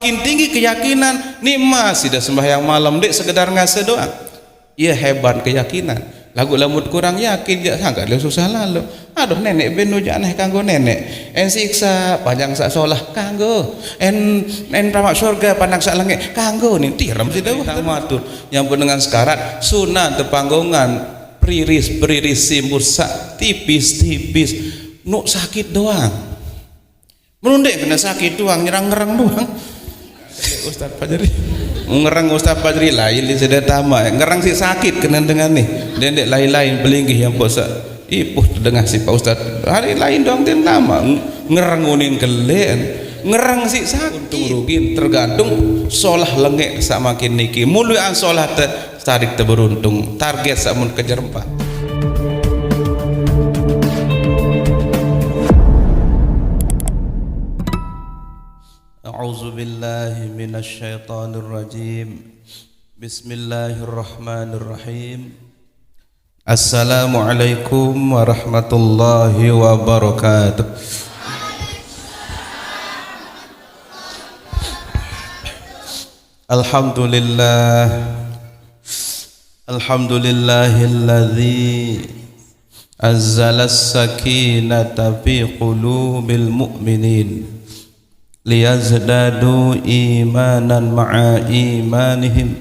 Makin tinggi keyakinan, nih masih dah sembahyang malam dek sekedar ngase doang. Ia hebat keyakinan. Lagu lamut kurang yakin je sangat dia susah lalu. Aduh nenek benu janeh kanggo nenek. En siksa panjang sak solah kanggo. En pramak surga pandang sak langit kanggo nih tiram si dawuh matur. Yang pendengan sekarat sunat tepanggongan priris simbur sak tipis nuk sakit doang. Menundek kena sakit doang nyerang-ngerang doang. Ustaz Fajri ngerang Ustaz Fajri lain di sedaya tama ngerang si sakit kena dengan nih dendek lain-lain pelinggih yang posa ipuh dengar si Pak Ustaz hari lain dong dia nama ngerang uning kelen ngerang si sakit untung rugi tergantung solah lengek samakin niki muluan solah tarik beruntung target samun kejar empat. A'udzu billahi minasy syaithanir rajim. Bismillahirrahmanirrahim. Assalamualaikum warahmatullahi wabarakatuh. Alhamdulillahilladzi azzalas sakinata fi qulubil mu'minin liyazdadu imanan ma'a imanihim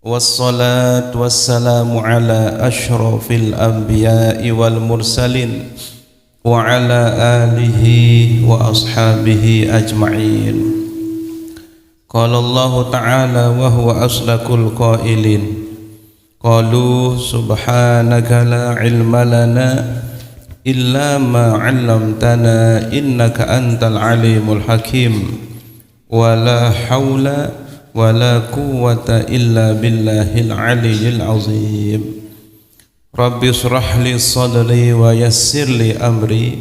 wassalatu wassalamu ala ashrafil anbiya'i wal mursalin wa ala alihi wa ashabihi ajma'in. Qala Allah ta'ala wa huwa asdaqul qailin qalu subhanaka la ilma lana illa ma 'allamtana innaka antal alimul hakim wa la haula wa la quwwata illa billahil aliyyil azim. Rabbi shrah li sadri wa yassir li amri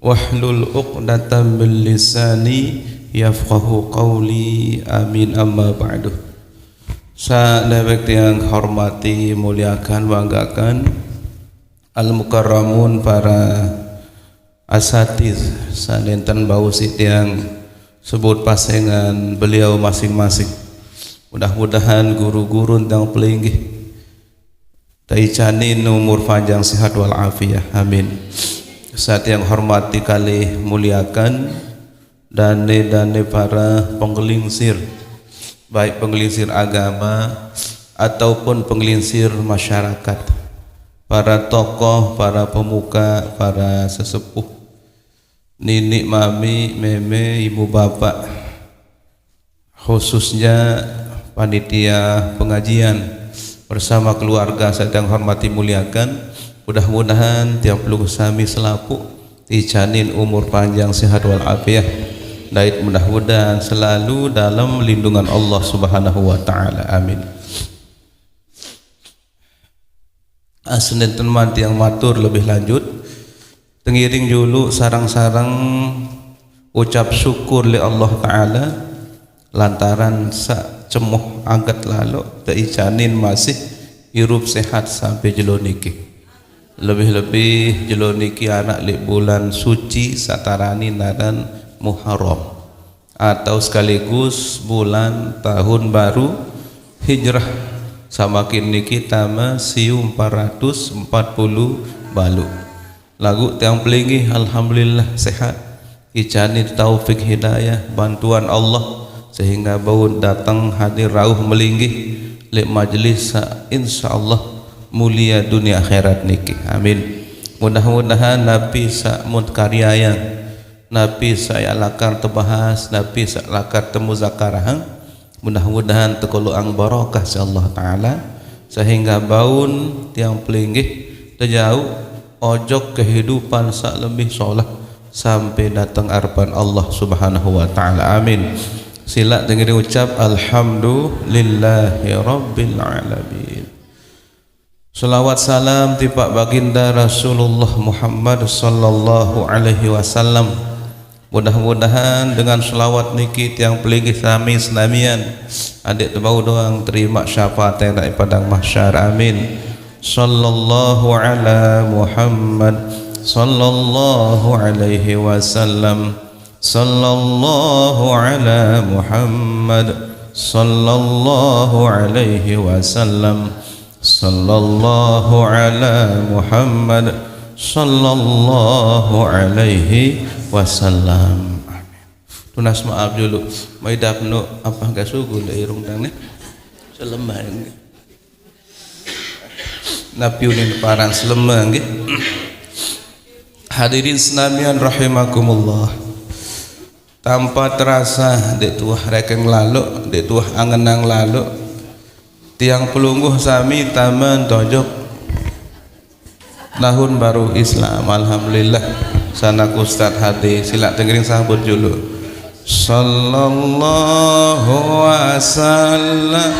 wahlul 'uqdatam min lisani yafqahu qawli amin amma ba'du. Sahabat yang hormati, muliakan, banggakan al-mukarramun para asatiz sanenten bau yang sebut pasengan beliau masing-masing. Mudah-mudahan guru-guru yang pelinggih taicanin umur panjang sehat wal afiyah amin. Saat yang hormati kali muliakan dane para penggelingsir baik penggelingsir agama ataupun penggelingsir masyarakat, para tokoh, para pemuka, para sesepuh, ninik, mami, meme, ibu bapak, khususnya panitia pengajian bersama keluarga sedang hormati muliakan. Mudah-mudahan tiap lu sami selapu dijanin umur panjang sehat wal afiyah dan mudah-mudahan selalu dalam lindungan Allah Subhanahu wa taala amin. Asnen teman yang matur lebih lanjut tengiring dulu sarang-sarang ucap syukur li Allah Ta'ala lantaran sak cemuh angkat lalu teicanin masih hirup sehat sampai jelo niki. Lebih-lebih jelo niki anak li bulan suci satarani naran Muharram atau sekaligus bulan tahun baru hijrah samakin niki tama sium 440 balu lagu tiang pelingi alhamdulillah sehat ijani taufik hidayah bantuan Allah sehingga bau datang hadir rauh melinggih li majlis insyaallah mulia dunia akhirat niki amin. Mudah-mudahan nabi sa mut karyayang nabi saya lakar tebahas nabi sa lakar temu zakarahang mudah-mudahan tekuluang barokah insyaallah taala sehingga baun tiang pelinggih terjauh ojok kehidupan sak lebih solah sampai datang arpan Allah Subhanahu wa taala amin. Sila dengar ucap alhamdulillahi rabbil alamin. Salawat salam tipak baginda Rasulullah Muhammad sallallahu alaihi wasallam. Mudah-mudahan dengan selawat niki tiang pelinggih sami senamian adik tebau doang terima syafaat dari padang mahsyar amin. Sallallahu ala Muhammad sallallahu alaihi wasallam sallallahu ala Muhammad sallallahu alaihi wasallam, sallallahu ala Muhammad sallallahu alaihi wasallam. Tunas maaf dulu, mai dapno apa enggak sugu le irung tang ni selemah nggih. Napiunin parang selemah nggih. Hadirin senamian rahimakumullah. Tanpa terasa dek tuah rekeng lalu, dek tuah angenang lalu, tiang pelungguh sami taman tojok tahun baru Islam. Alhamdulillah. Sana Ustaz Hadi sila dengerin sambut dulu. Sallallahu wasallam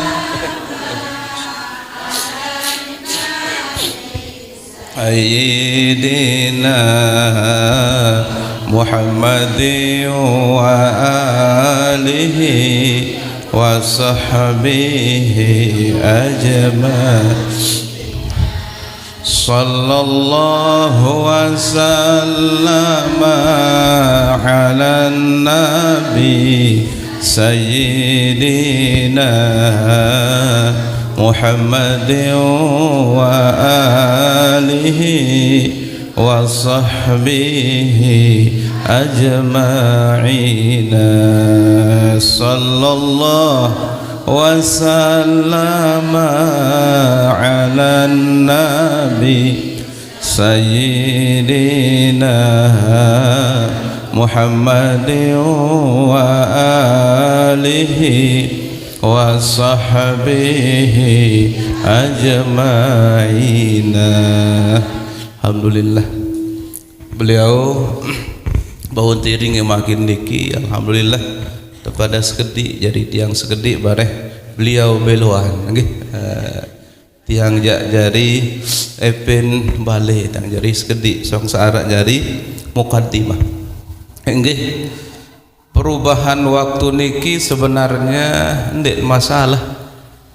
Sayyidina Muhammadin wa alihi wa sahbihi ajma'in. Sallallahu wa sallama ala nabi Sayyidina Muhammadin wa alihi wa sahbihi ajma'in. Sallallahu wa sallama ala nabi Sayyidina Muhammadin wa alihi wa sahbihi ajma'in. Alhamdulillah. Beliau bau tiring yang makin niki, alhamdulillah kepada sekedik jadi tiang sekedik bareh beliau beluan nggih. Tiang jari epen balik tang jari sekedik song saarak jari mukaddimah nggih. Perubahan waktu niki sebenarnya ndak masalah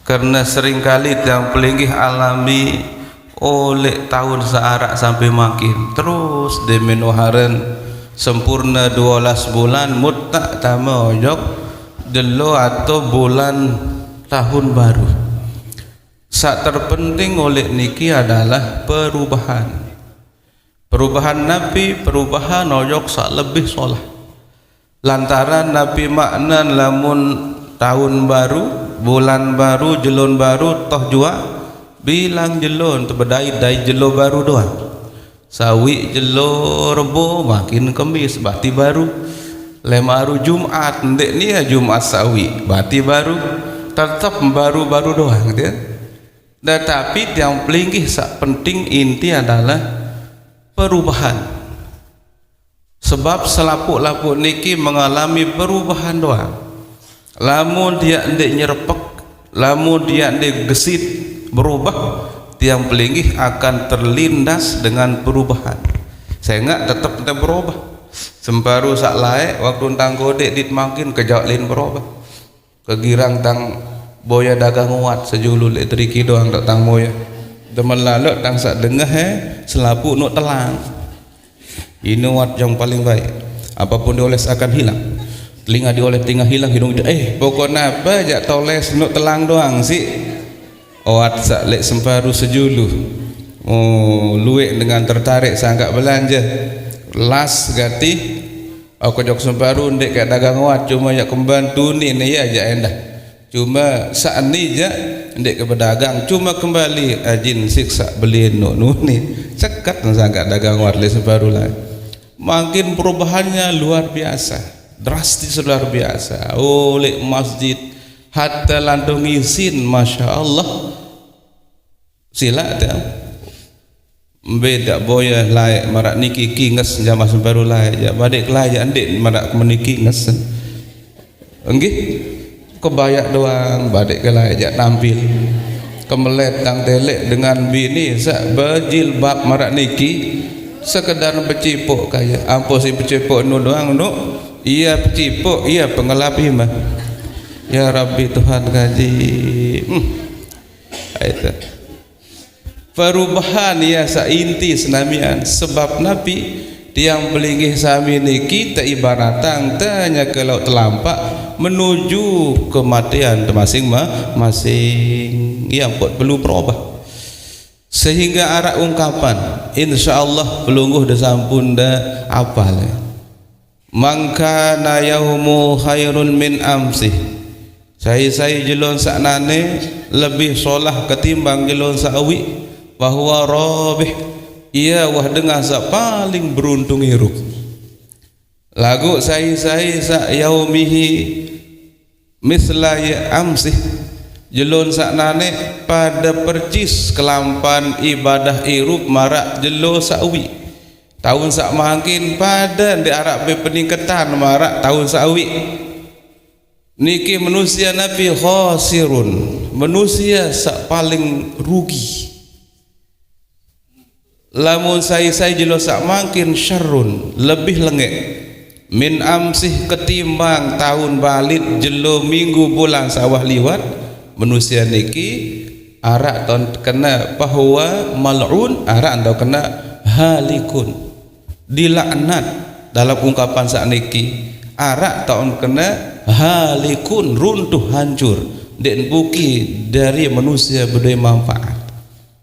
karena seringkali tiang pelinggih alami oleh tahun saarak sampai makin terus demenoharen sempurna 12 bulan mutak tama ojok delo atau bulan tahun baru. Sak terpenting oleh niki adalah perubahan Nabi, perubahan ojok sak lebih solah lantaran Nabi makna lamun tahun baru, bulan baru, jelon baru toh jua bilang jelon terbedai dai jelo baru doang. Sawi jelo rebo makin kemis bati baru, lemaru Jumat ndek ni ya Jumat sawi bati baru, tetap baru-baru doang dia. Tetapi yang paling sak penting inti adalah perubahan. Sebab selapuk-lapuk niki mengalami perubahan doang. Lamun dia ndek nyerepek, lamun dia ndek gesit berubah, tiang pelingih akan terlindas dengan perubahan. Saya enggak tetap tidak berubah. Sembaru sak laek waktu tang godek dit makin kejauh lin berubah. Kegirang tang boya dagang nguat sejulul triki doang tak tang boya. Teman lalu tang sak dengah selapu nuk telang. Ini wat yang paling baik. Apapun dioles akan hilang. Telinga dioles tinggal hilang, hidung pokoknya apa jak toles nuk telang doang sih. Oat sak lek semparu sejulu. Oh, luwek dengan tertarik sangat belanja. Las gati aku jok semparu ndek kat dagang wat cuma ya kembantu ni ya aja endah. Cuma saat ni je ndek ke pedagang cuma kembali ajin siksa beli nuk ni cekat sangat dagang wat le semparu lah. Makin perubahannya luar biasa, drastis luar biasa. Oleh masjid hatta landung izin masya Allah sila tak beda boya layak marak niki kinges jamaah baru layak ya badek layak andek marak meniki nges enggih kebayak doang badek layak tampil kemelet tang telek dengan bini sak berjilbab marak niki sekedar bercipuk kaya ampo si bercipuk nu doang nu iya bercipuk iya pengelapi mah. Ya Rabbi Tuhan kaji itu perubahan ya sa inti senamian sebab Nabi tiang pelinggih sami niki tak ibaratang tanya ke laut telampak menuju kematian masing-masing yang perlu berubah. Sehingga arah ungkapan insyaallah pelungguh dah sampun dah apal. Mangkana yaumu khairun min amsih. Saya jelon saknane lebih solah ketimbang jelon saawi bahwa rabih ia wah dengar sak paling beruntung hirup. Lagu saya sak yaumihi misla ya amsih. Jelon saknane pada percis kelampan ibadah irup marak jelo sawi tahun sak makin pada di Arab peningkatan marak tahun sawi niki manusia nabi khasirun manusia sak paling rugi. Lamun saya jelo sak makin syarrun lebih lengek min amsih ketimbang tahun balit jelo minggu bulan sawah liwat. Manusia niki arak tahun kena bahwa mal'un arak tahun kena halikun dilaknat dalam ungkapan saat niki arak tahun kena halikun runtuh hancur dan buki dari manusia berdaya manfaat.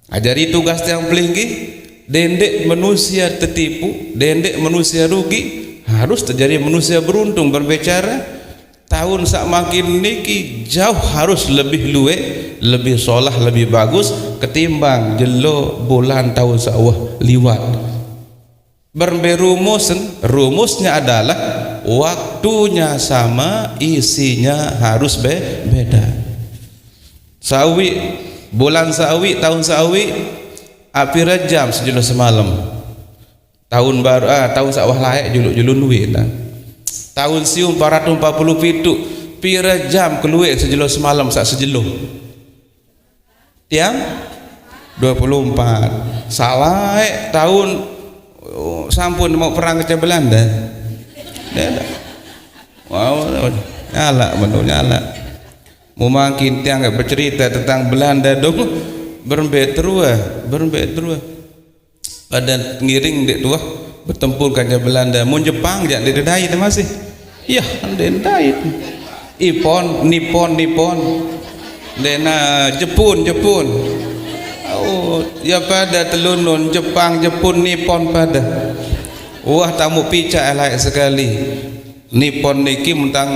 Ajari tugas yang pelinggi dendek manusia tertipu dendek manusia rugi harus terjadi manusia beruntung berbicara tahun sak makin niki jauh harus lebih luwe lebih solah lebih bagus ketimbang jelo bulan tahun sawah liwat. Rumusnya adalah waktunya sama isinya harus beda. Sawi bulan sawi tahun sawi apira jam sejelo semalam tahun baru tahun sawah layak juluk-julun duit tahun sium 447 pira jam keluar sejelo semalam sak sejelo tiang 24 salah tahun sampun mau perang ke Belanda wow nyala betul nyala mau makin tiang bercerita tentang Belanda dong berembet terus pada ngiring dek tua bertempur kaca Belanda mun Jepang jak didai masih iya didai Nippon dena Jepun oh ya pada telunun Jepang Nippon pada wah tamu pica elak sekali Nippon niki mentang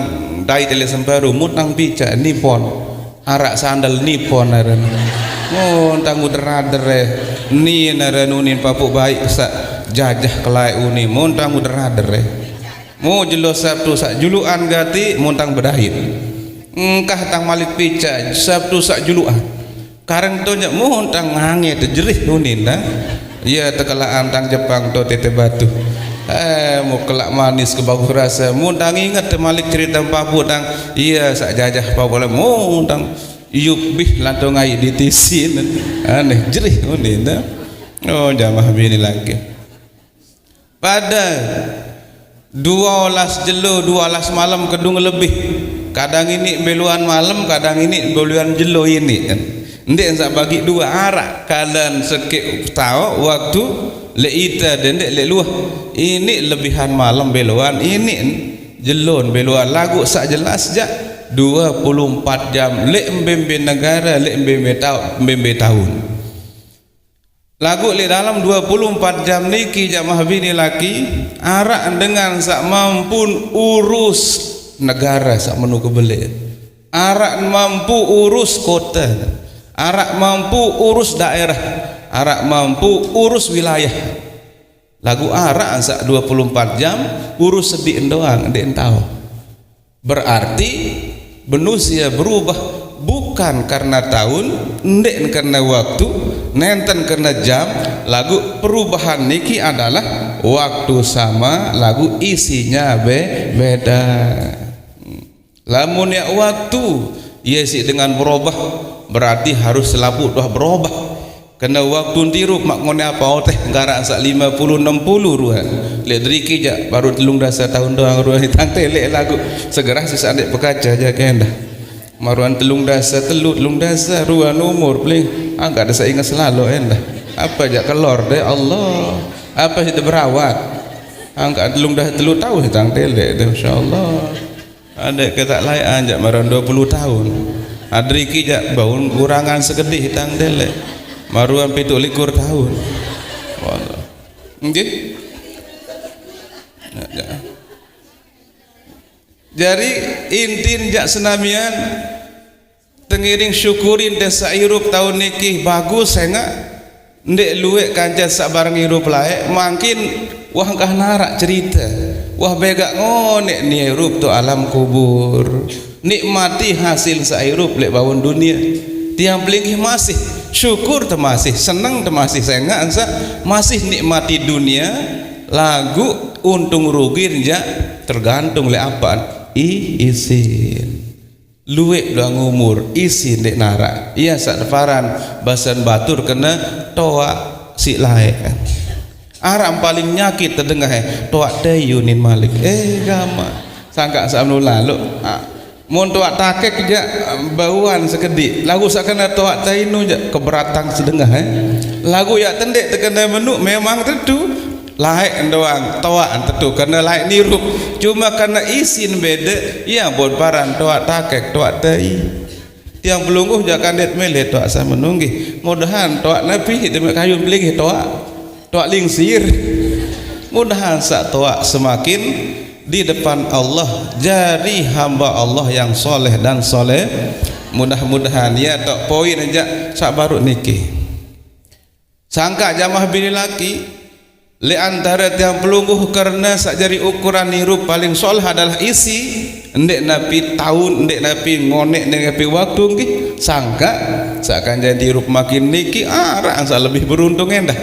dai tele sembaru mutang pica Nippon arak sandal Nippon aran oh tanggu deradere ni naranunin papuk baik sak jajah kelai uni montang uderader mau jelo Sabtu sak juluan gati montang bedahit engkah tang malik pica Sabtu sak juluan kareng tonyak montang ngange terjerih unin dah ya tekelaan tang Jepang to tete batu mau kelak manis ke bagus rasa montang ingat malik cerita papuk tang iya sak jajah papuk montang yubih lantong ai ditisin aneh jerih unin dah oh jamaah bini lagi pada 12 jelo 12 malam kedung lebih kadang ini beluan malam kadang ini beluan jelo ini kan ndek sak bagi dua arak kalian sekik tahu waktu leita dan ndek le luah ini lebihan malam beluan ini jelon beluan lagu sak jelas jak 24 jam lek mbembe negara lek mbembe tahun lagu li dalam 24 jam niki jamaah bini laki arak dengan sak mampun urus negara sak menu kebelit arak mampu urus kota arak mampu urus daerah arak mampu urus wilayah lagu arak sak 24 jam urus sedih doang ndek tahu berarti manusia berubah bukan karena tahun ndek karena waktu nenten karena jam lagu perubahan niki adalah waktu sama lagu isinya beda lamun ya waktu ia si dengan berubah berarti harus selapu dah berubah kena waktu tirup mak ngone apa teh garak sak 50 60 ruan lek driki jak baru telung dasa tahun doang ruan hitang telek lagu segera sesandek pekaca aja kendah maruan telung dasa ruan umur paling enggak ada saya ingat selalu endah apa aja kelor deh Allah apa itu berawat angkat telung dah 3 tahun tang telek tu insyaallah ada ke tak layak anjak maran 20 tahun adri ki jak baun kurangan sekedih tang telek maruan 17 tahun wallah nggih jadi intin jak senamian tengiring syukurin desa irup tahun niki bagus enggak ndek luwek kanca sak barang irup lae makin wah kah narak cerita wah begak ngonek ni irup tu alam kubur nikmati hasil sak irup lek bawon dunia tiang pelingih masih syukur tu masih senang tu masih sengak masih nikmati dunia lagu untung rugi ja tergantung lek apaan isin luwek doang umur isi dek narak iya sak deparan basan batur kena toa si lae aram paling nyakit terdengar toa teyunin malik gama sangka samnu lalu mun toa takek ja bauan sekedik lagu sakana toa tayinu ja keberatan sedengah lagu ya tendek terkena menu memang tentu laik doang toaan tentu karena laik nirup cuma karena isin beda ya bon paran toa takek toa tai tiang pelungguh jakan det mele toa saya menunggi mudahan toa nabi demek kayu pelingih toa lingsir mudahan sak toa semakin di depan Allah jadi hamba Allah yang soleh dan soleh mudah-mudahan ya tok poin aja sak baru niki sangka jamaah bini laki le antara tiang pelungguh karena sak jari ukuran nirup paling soleh adalah isi ndek napi tahun ndek napi ngonek ndek napi waktu nggih sangka sakan jadi rup makin niki arang sak lebih beruntung endah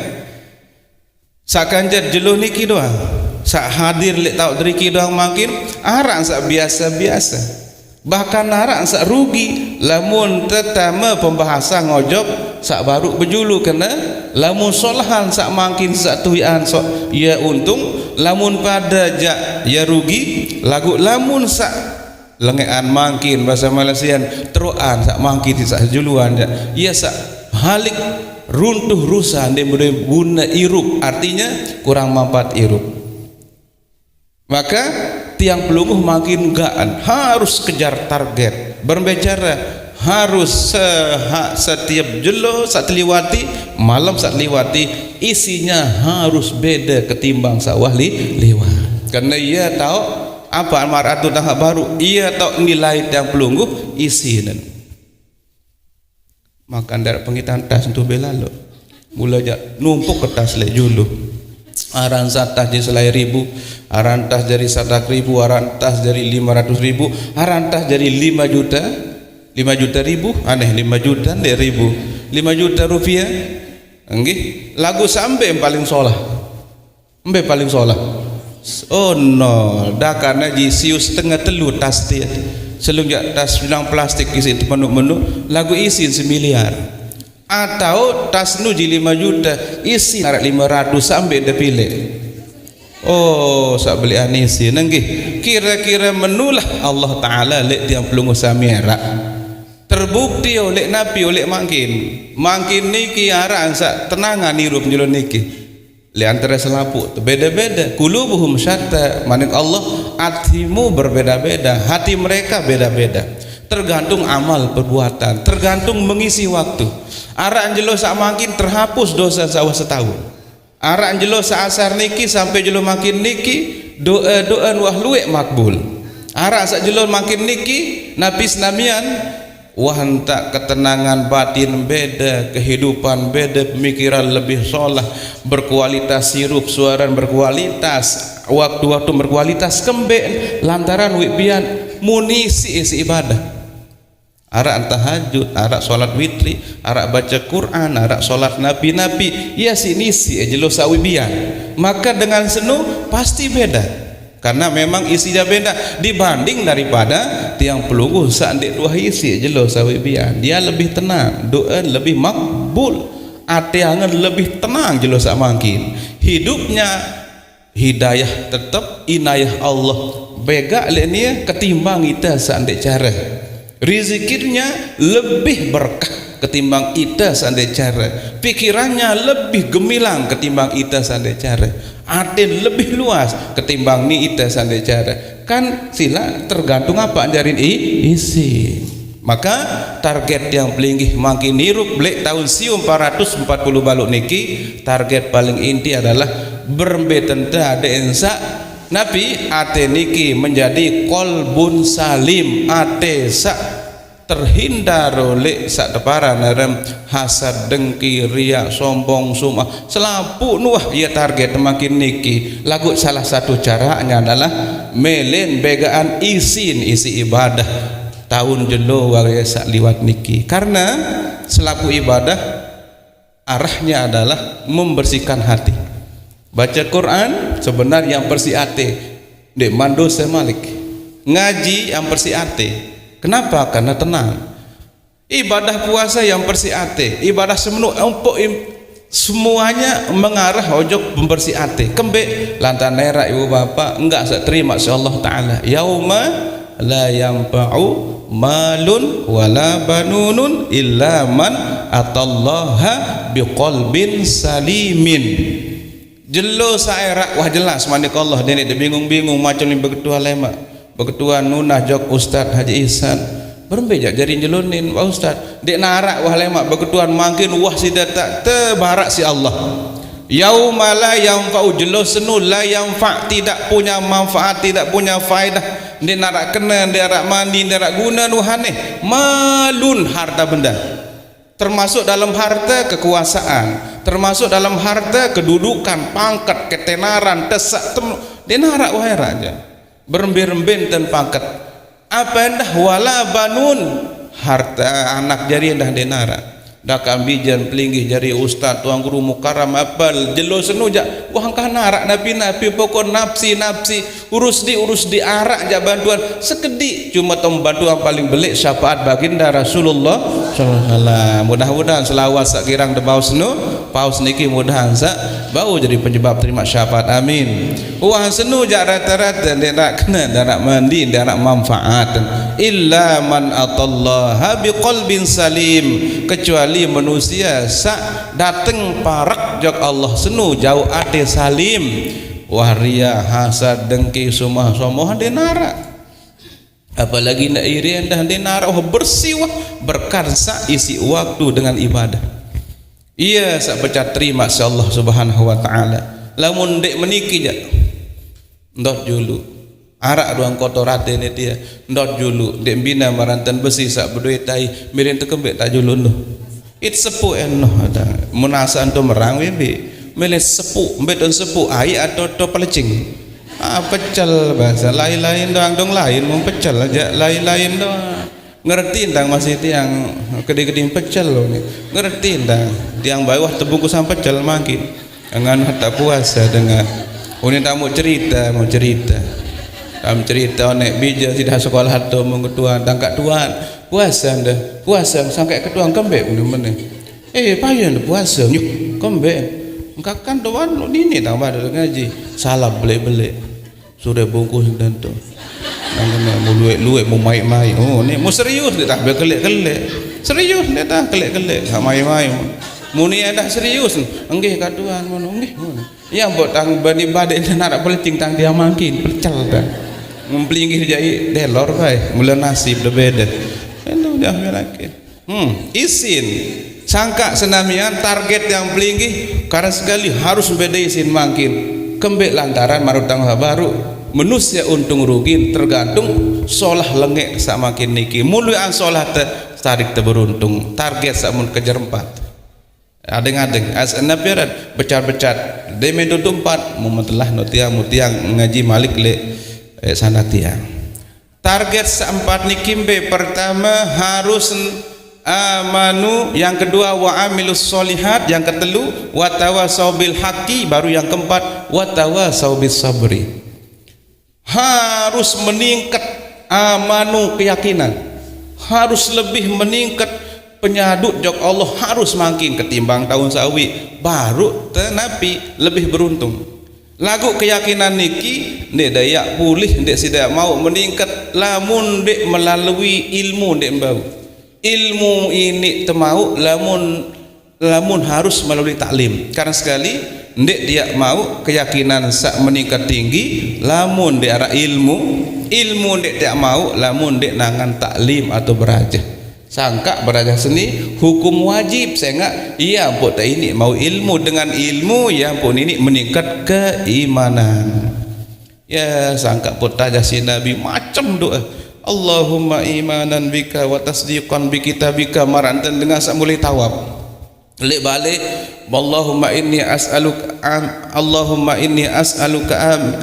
sakan jadi jeluh niki doang sak hadir lek tau driki doang makin arang sak biasa-biasa bahkan arang sak rugi lamun tetama pembahasan ngojob sak baru berjulu kena lamun solahan sak makin sak tuian sok ya untung lamun pada ya rugi lagu lamun sak lengean makin bahasa Malaysian teruan sak makin sak juluan ya sak halik runtuh rusak dia guna irup artinya kurang mampat irup maka tiang pelungguh makin gaan harus kejar target berbicara harus setiap jelo saat liwati malam saat liwati isinya harus beda ketimbang sawah liwat karena ia tahu apa maratu tahap baru ia tahu nilai tiang pelungguh isi dan makan dari pengitan tas untuk belalo mulai numpuk ke tas lek julu aran satah jadi selai ribu aran tas jadi 100.000 aran tas jadi 500.000 aran tas jadi 5 juta 5 juta ribu aneh 5 juta dek ribu 5 juta rupiah enggih lagu sampai yang paling solah embe paling solah oh no dah karena jisiu setengah telu tas dia selunjak tas bilang plastik isi menu lagu isi 1 miliar atau tas nuji 5 juta isi 500 sampai dia pilih oh sak beli anisi nenggih kira-kira menulah Allah Ta'ala lek tiang pelungguh samira terbukti oleh Nabi oleh makin niki arang sak tenangan nirup nyelon niki li antara selaput beda-beda qulubuhum syatta manik Allah hatimu berbeda-beda hati mereka beda-beda tergantung amal perbuatan tergantung mengisi waktu arang jelo sak makin terhapus dosa sawah setahun arang jelo sak asar niki sampai jelo makin niki doa wah luwek makbul arang sak jelo makin niki napis namian wah hentak ketenangan batin beda kehidupan beda pemikiran lebih solah berkualitas hirup suara berkualitas waktu-waktu berkualitas kembe lantaran wibian munisi isi ibadah arak tahajud arak solat witri arak baca Quran arak solat nabi-nabi ya sinisi jelo sawibian maka dengan senu pasti beda karena memang isinya beda dibanding daripada tiang pelungguh saat dua isi jelo sawibian dia lebih tenang doa lebih makbul atiangan lebih tenang jelo sak makin hidupnya hidayah tetap inayah Allah bega lenia ketimbang kita saat cara Rizikirnya lebih berkah ketimbang ita sandai cara, pikirannya lebih gemilang ketimbang ita sandai cara, hati lebih luas ketimbang ni ita sandai cara. Kan sila tergantung apa anjarin isi. Maka target yang pelinggi makin nirup belek tahun sium 440 baluk niki, target paling inti adalah berbetenta ada ensa Nabi ate niki menjadi kolbun salim, ate sak terhindar oleh sak teparan dalam hasad, dengki, riak, sombong, sumah, selapu nuah ya target makin niki. Lagu salah satu caranya adalah melen begaan isi ibadah tahun jelo waya sak liwat niki. Karena selaku ibadah arahnya adalah membersihkan hati. Baca Quran sebenarnya yang bersih hati, dek mando semalik. Ngaji yang bersih hati. Kenapa? Karena tenang. Ibadah puasa yang bersih hati, ibadah semuanya mengarah ojok membersih hati. Kembek lantan nerak ibu bapa enggak saya terima Allah Taala. Yauma la yanfa'u malun wala banunun illa man atallaha biqalbin salimin. Jelo saerak wah jelas manik Allah dia bingung-bingung macam ni beketua lemak beketua nunah jok Ustaz Haji Ihsan berbejak jari jelunin wah Ustaz dek narak wah lemak beketuan makin wah si tak tebarak si Allah. Yauma la yanfa'u jelo senu la yanfa' tidak punya manfaat, tidak punya faedah. Dek narak kena, dek narak mandi, dek narak guna nuhane malun harta benda. Termasuk dalam harta kekuasaan, termasuk dalam harta kedudukan, pangkat, ketenaran, tesak, dia narak wahai raja berembin-embin dan pangkat apa endah wala banun harta anak jari endah dia narak dah kambijan pelinggi jari ustaz tuang guru mukaram apal jelo senujak wah angkah narak nabi pokok nafsi urus di arak jak bantuan sekedik cuma tom bantuan paling belik syafaat baginda Rasulullah sallallahu alaihi wasallam. Mudah-mudahan selawat sak kirang de paus nu paus niki mudahan sak bau jadi penyebab terima syafaat amin. Wah senu jak rata-rata dia nak kena dia nak mandi dia nak manfaat illa man atallaha biqalbin salim kecuali manusia sak dateng parak jok Allah senu jauh ade salim wah ria hasad dengki sumah somoh dia narak apalagi nak iri dah dia narak wah bersih wah berkarsa isi waktu dengan ibadah iya sak becat terima si Allah subhanahu wa ta'ala. Lamun dek meniki jak ndot julu arak doang kotor hati ni dia ndot julu dek bina marantan besi sak berduit tai mirin tekembek tak julu noh it sepu enoh ada munasa anto merang bibi mele sepu mbet sepu ai atau to pelecing pecel bahasa lain-lain dong lain mau pecel aja lain-lain doang ngerti ndang masih tiang gede-gede pecel loh nih ngerti ndang tiang bawah terbungkus sama pecel makin dengan tak puasa dengan ini tak mau cerita kamu cerita nek bija tidak sekolah atau mengetuan tangkap tuan puasa dah puasa sampai ketuan kembek mana payah puasa nyuk kembek engkau kan tuan lo ini tak ada ngaji salah beli sudah bungkus dan tu nang mau luek mau mai oh ni mau serius dia tak kelek serius dia tak kelek sama mai muni dah serius enggih katuan mono enggih yang buat tang bani badai dan nak pelecing tang dia makin pecel dah mempelinggih jai delor bae mula nasib berbeda itu dah lagi isin sangka senamian target yang pelinggih karena sekali harus beda isin makin kembek lantaran marutang baru manusia untung rugi tergantung solah lengek samakin niki muluan solah tarik beruntung target samun kejar 4 adeng-adeng as nabirat becat-becat demi tutumpat mumetelah mutiang ngaji malik le sana tiang target seempat nikimbe pertama harus amanu yang kedua wa amilus solihat yang ketelu wa tawasau bil haqi baru yang keempat wa tawasau bis sabri harus meningkat amanu keyakinan harus lebih meningkat penyadut jok Allah harus makin ketimbang tahun sawi baru tenapi lebih beruntung lagu keyakinan niki ndek dayak pulih ndek sidak mau meningkat lamun ndek melalui ilmu ndek bau ilmu ini temau lamun harus melalui taklim karena sekali ndek dia mau keyakinan sak meningkat tinggi lamun ndek arah ilmu ndek dia mau lamun ndek nangan taklim atau beraja sangka beraja seni hukum wajib sehingga iya ampun tak ini mau ilmu dengan ilmu ya ampun ini meningkat keimanan ya sangka pun tajah si Nabi macam doa Allahumma imanan bika wa tasdiqan bi kitabika marantan dengan sak mulai tawab lek balik Allahumma inni as'aluka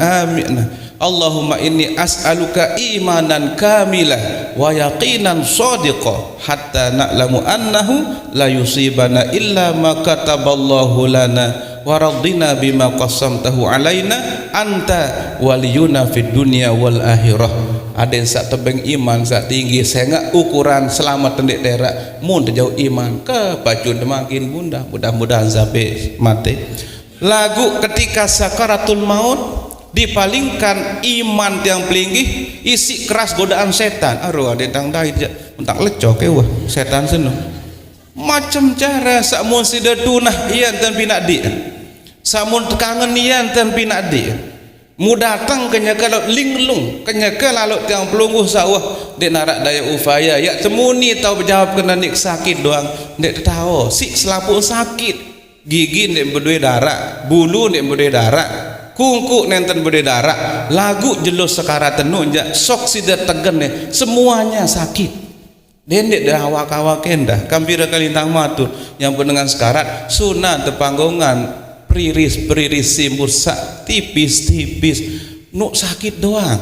amin Allahumma inni as'aluka imanan kamilah wa yaqinan shadiqah hatta na'lamu annahu la yusibana illa ma kataballahu lana wa radina bima qasamtahu alaina anta waliyuna fid dunya wal akhirah. Ada sak tebeng iman sak tinggi sehingga ukuran selamat tendek terak mun jauh iman ke bacun makin bunda mudah-mudahan sampai mati. Lagu ketika sakaratul maut dipalingkan iman yang pelinggih isi keras godaan setan aduh ada tang dai entang lecok wah setan seno macam cara sakmun sida tunah ian tan pinadi sakmun kangen ian tan pinadi mu datang kenya kalau linglung kenya kalau tiang pelungguh sawah dek narak daya upaya ya temuni tahu berjawab kena nik sakit doang dek tahu si selaput sakit gigi dek berdua darah bulu dek berdua darah kungku nenten berdarah lagu jelus sekarat tenunja sok sida tegen semuanya sakit dendek dah awak-awak kendah kampira kalintang matur yang pendengar sekarat sunat tepanggongan periris simbur sak tipis nuk sakit doang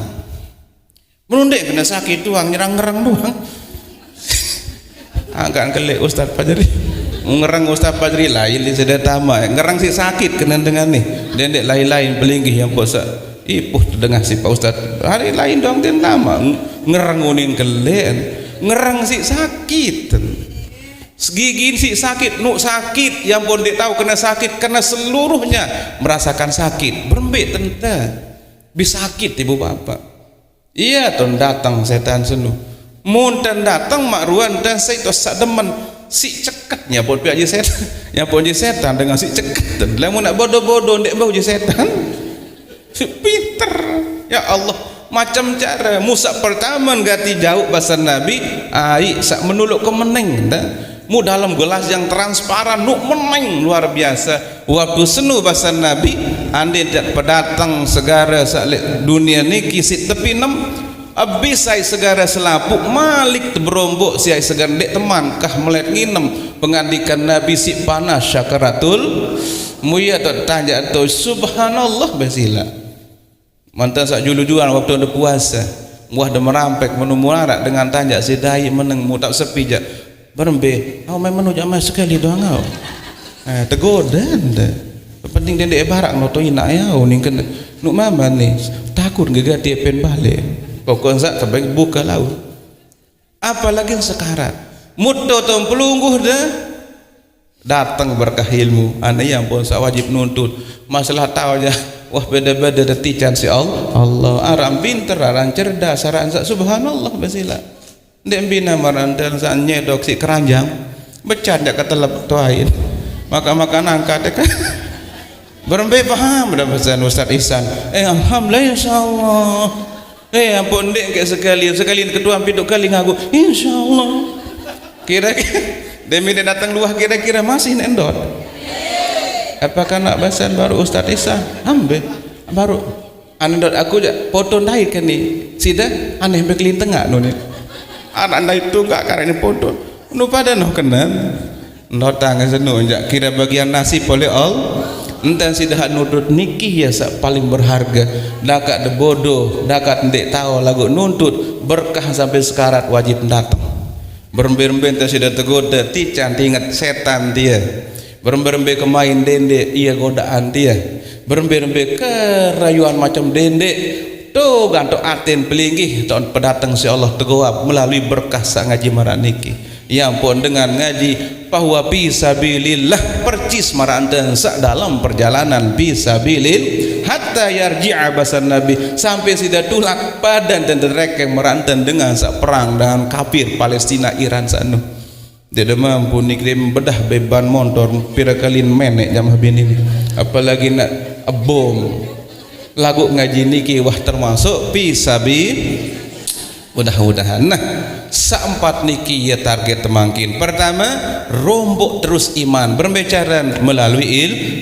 menundek kena sakit doang nyerang-ngerang doang agak kelek Ustaz Fajri ngerang Ustaz Fajri lain di sedang tama ngerang si sakit kena dengan nih dendek lain-lain pelinggih yang posa ipuh dengar si Pak Ustaz hari lain dong den tama ngerang unin kelen ngerang si sakit segigin si sakit nuk sakit yang pun dia tahu kena sakit karena seluruhnya merasakan sakit berembik tenta bisa sakit ibu bapak iya ton datang setan senu mun dan datang makruan dan saya itu sak demen si cekatnya pun pihak setan yang pun setan dengan si cekat lamun nak bodoh-bodoh ndek bau je setan si pinter ya Allah macam cara Musa pertama ganti jauh bahasa Nabi ai sak menuluk ke meneng dah mu dalam gelas yang transparan nuk meneng luar biasa waktu senu bahasa Nabi ande pedatang segara sak dunia ni kisit tepi 6 abis saya segara selapuk malik berombok si segara dek teman kah melet nginem pengandikan Nabi si panas syakaratul muya tu tanya tu subhanallah basila mantan sak julu-juan waktu ada puasa muah de merampek menu mularak dengan tanya si dai meneng mu tak sepi jak berembe au main menu jamai sekali doang au tegodan dah penting dendek barak no to ina ya ning ken nuk mama ni takut gegati pen balik pokok sak terbaik buka laut apalagi sekarat mudo tom pelungguh dah datang berkah ilmu anak yang pun wajib nuntut masalah tahu aja wah beda-beda detican si Allah aram pinter aram cerdas aram sak subhanallah basila ndek bina marandal sak nyedok si keranjang becan dak katelep tuain maka angkat kan berembe paham dah pesan Ustaz Ihsan alhamdulillah insyaallah ampun dek kayak sekalian kedua piduk kali ngaku insyaallah kira-kira demi dia datang luah kira-kira masih nendot apakah nak bahasan baru Ustaz Ihsan ambil baru anendot aku je foto naik kan ni sida aneh bekelin tengah nu ni anak itu enggak karena ini foto nu pada noh kenan notang senu jak kira bagian nasib oleh Allah enten si dah nutut nikih ya sak paling berharga dakat de bodoh dakat ndek tahu lagu nuntut berkah sampai sekarat wajib datang berembe-rembe enten si dah tergoda tican ingat setan dia berembe-rembe kemain dendek iya godaan dia berembe-rembe kerayuan macam dendek tu gantok aten pelinggih tahun pedatang si Allah tegawab melalui berkah sak ngaji marah nikih ya ampun dengan ngaji bahwa fisabilillah percis maranten sak dalam perjalanan fisabilil hatta yarji'a basan nabi, sampai sudah tulak badan dan derek yang merantan dengan perang dengan kafir Palestina Iran sana. Dia dah mampu nikirim bedah beban motor pira kali menek jam bini ini, apalagi nak bom. Lagu ngaji niki wah termasuk pisabi. Mudah-mudahan. Nah, seempat niki ya target temangkin. Pertama, rombok terus iman, berbicara melalui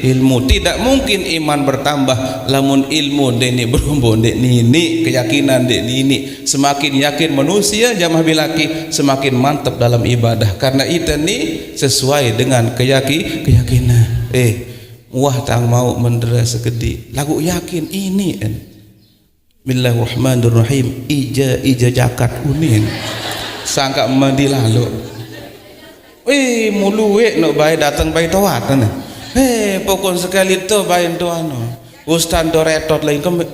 ilmu. Tidak mungkin iman bertambah lamun ilmu deni berombok dek nini, keyakinan dek nini. Semakin yakin manusia jamaah bilaki semakin mantap dalam ibadah, karena itu ni sesuai dengan keyakinan. Wah tang mau mendera segede lagu yakin ini Bismillahirrahmanirrahim. Ija jakat unin sangka mandi lalu muluwe nak baik datang baik tawat na pokok sekali tu baik tuan ustaz doretot lain kembe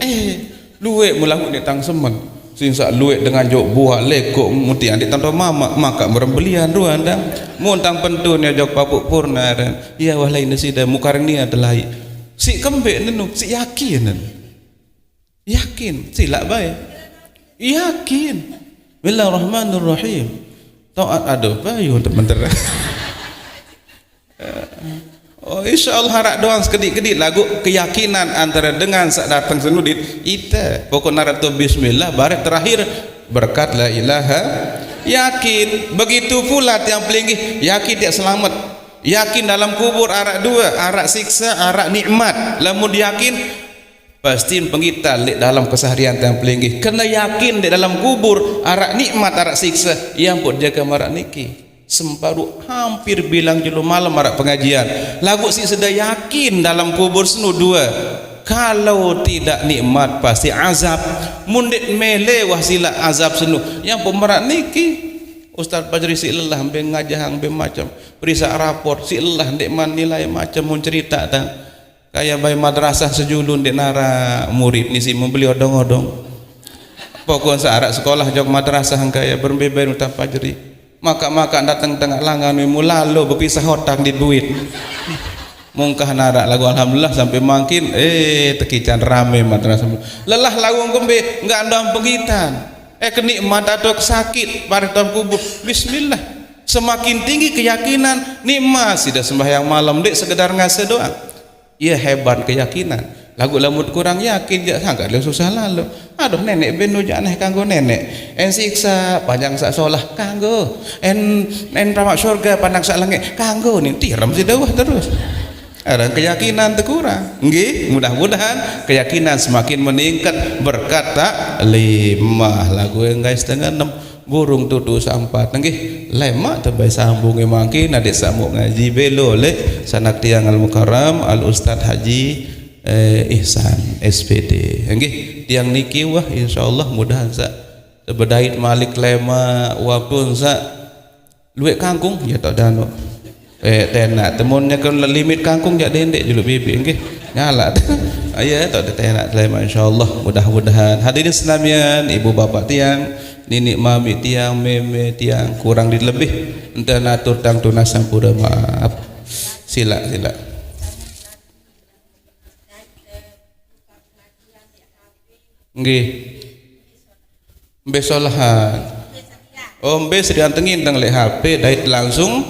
luwe mulang ni tang semen singsa luwe dengan jok buah lekok muti andik tanto mama maka merembelian ruan dah muntang pentun ya jok papuk purna dan iya wah lain sida mukareng ni adalah si kembe nenu si yakin silak baik yakin Bismillahirrahmanirrahim taat aduh bayu untuk mentera insyaallah harak doang sekedit-kedit lagu keyakinan antara dengan sak datang senudit ita pokok naratu bismillah barat terakhir berkat la ilaha yakin. Begitu pula yang pelinggi yakin dia selamat, yakin dalam kubur arak dua, arak siksa arak nikmat. Lamun yakin pasti penggital di dalam keseharian yang pelinggi, kena yakin di dalam kubur arak nikmat arak siksa yang pun jaga marak niki semparuh hampir bilang julu malam marak pengajian lagu si sudah yakin dalam kubur senu dua, kalau tidak nikmat pasti azab mundit mele wahsila azab senu yang pemarak niki Ustaz Pajri si lelah ambil ngajah ambil macam perisa raport si lelah ndekman nilai macam mun cerita tang kayak bayi madrasah sejulun dek nara murid ni si membeli odong-odong pokok searak sekolah jog madrasah kaya berbeber Ustaz Pajri maka datang tengah langan mulalo berpisah otak di duit mungkah nara lagu alhamdulillah sampai makin tekican rame madrasah lelah lagu kembe enggak ada penggitan kenikmat atau sakit pada dalam kubur bismillah semakin tinggi keyakinan nikmat sudah sembahyang malam dek sekedar ngase doang ia hebat keyakinan lagu lamut kurang yakin jak sangka dia susah lalu aduh nenek benu jak aneh kanggo nenek siksa panjang sak solah kanggo pramak surga pandang sak langit kanggo ni tiram si dawah terus ada keyakinan terkurang nggih mudah-mudahan keyakinan semakin meningkat berkat limah lagu yang guys setengah 6 burung tutu sampat nggih lemak tebai sambung makin adik samuk ngaji belo le sanak tiang al mukarram al ustad haji Ihsan SPD nggih tiang niki wah insyaallah mudahan sa bedait malik lema waktu sa luwek kangkung ya tak dano tenak temunnya kan limit kangkung jak dendek juluk bibi nggih nyala aya tak tenak lema insyaallah mudah-mudahan hadirin sekalian ibu bapak tiang ninik mami tiang meme tiang kurang di lebih ente natur tang tunas sampura maaf sila nggih besolahan mbe sedantengin teng lek HP dait langsung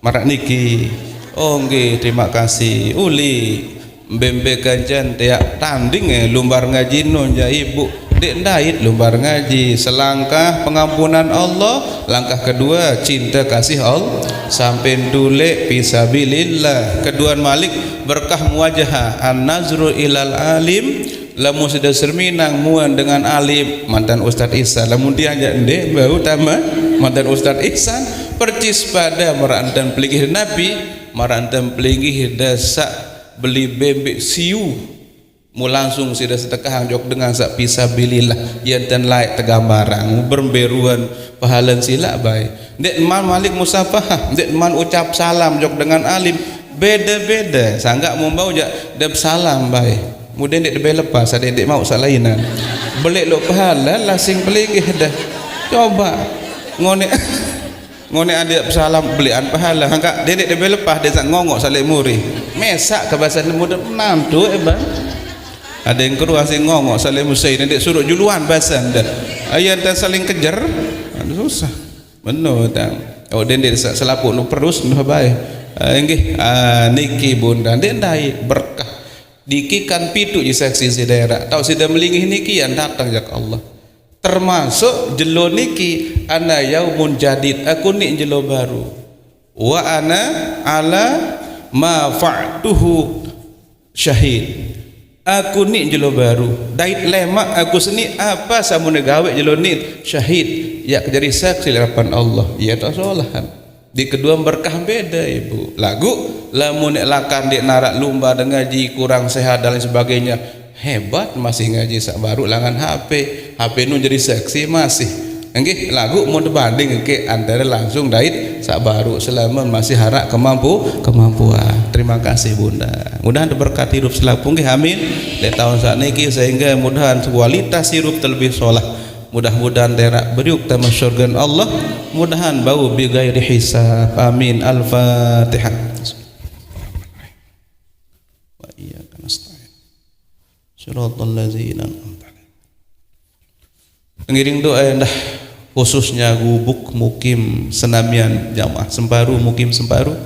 marak niki nggih terima kasih uli mbembe kancan tiak tanding lumbar ngaji nun ja ibu dek dait lumbar ngaji selangkah pengampunan Allah langkah kedua cinta kasih Allah sampai dule fisabilillah keduan malik berkah muwajahah an-nazru ilal alim lamun sudah serminang muan dengan alim mantan Ustaz Ihsan lamun dia jande bau tama mantan Ustaz Ihsan percis pada merantan pelingih Nabi merantan pelingih dasa beli bebek siu mu langsung sudah sedekah jok dengan sak fisabilillah yang dan laik tegambarang berberuan pahalan sila baik dek man malik musafahah dek man ucap salam jok dengan alim beda-beda sanggak membau jak deb salam baik kemudian dek debe lepas ada dek mau salainan belik lo pahala lasing pelingih dah coba ngone ada salam belian pahala hangka dek debe lepas dia sak ngongok salik muri mesak ke bahasa muda menantu bang Ada yang keluar sing ngongok saling musai nanti suruh juluan bahasan dah. Ayat dan saling kejar. Susah. Benar tak. Oh den selapuk nu perus nu bae. Nggih niki bunda den dai berkah. Diki kan pitu je saksi si daerah. Tahu sida melingih niki yang datang jak Allah. Termasuk jelo niki ana yaumun jadid. Aku ni jelo baru. Wa ana ala ma fa'tuhu syahid. Aku ni jelo baru dait lemak aku seni apa samun gawe jelo ni syahid ya jadi saksi hadapan Allah ya tak salah kan. Di kedua berkah beda ibu lagu lamun lakan di narak lumba dengan ngaji kurang sehat dan lain sebagainya hebat masih ngaji sak baru langan HP nu jadi saksi masih nggih lagu mau dibanding ke antara langsung dait sak baru selama masih harap kemampuan. Terima kasih bunda. Mudahan berkat hidup selapung nggih amin. Di tahun saat ini sehingga mudahan kualitas hidup terlebih solah. Mudah-mudahan daerah beriuk taman syurga Allah. Mudahan bau bi ghairi hisab. Amin. Al-Fatihah. Wa iyyaka nasta'in. Shiratal ladzina an'amta 'alaihim. Pengiring doa dah khususnya gubuk mukim senamian jamaah Semparu mukim Semparu.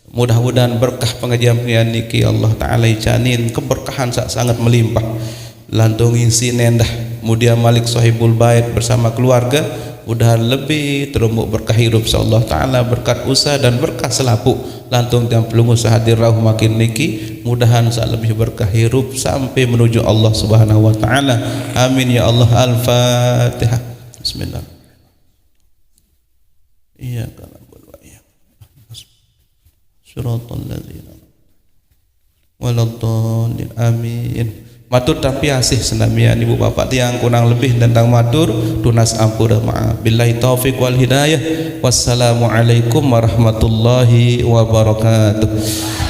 Mudah-mudahan berkah pengajian niki Allah Ta'ala icanin keberkahan sangat melimpah lantung isi nendah mudia Malik sahibul bait bersama keluarga mudahan lebih terumuk berkah hidup Allah Ta'ala berkat usaha dan berkah selapuk lantung dan pelungu sahadir rauh makin niki mudahan sak lebih berkah hidup sampai menuju Allah Subhanahu wa Ta'ala amin ya Allah. Al-Fatihah. Bismillah. Iyyaka na'budu wa iyyaka Shiratal ladzina waladdallin amin. Matur tapi asih senamian ibu bapak tiang kurang lebih tentang matur tunas ampura maaf. Billahi taufik wal hidayah. Wassalamualaikum warahmatullahi wabarakatuh.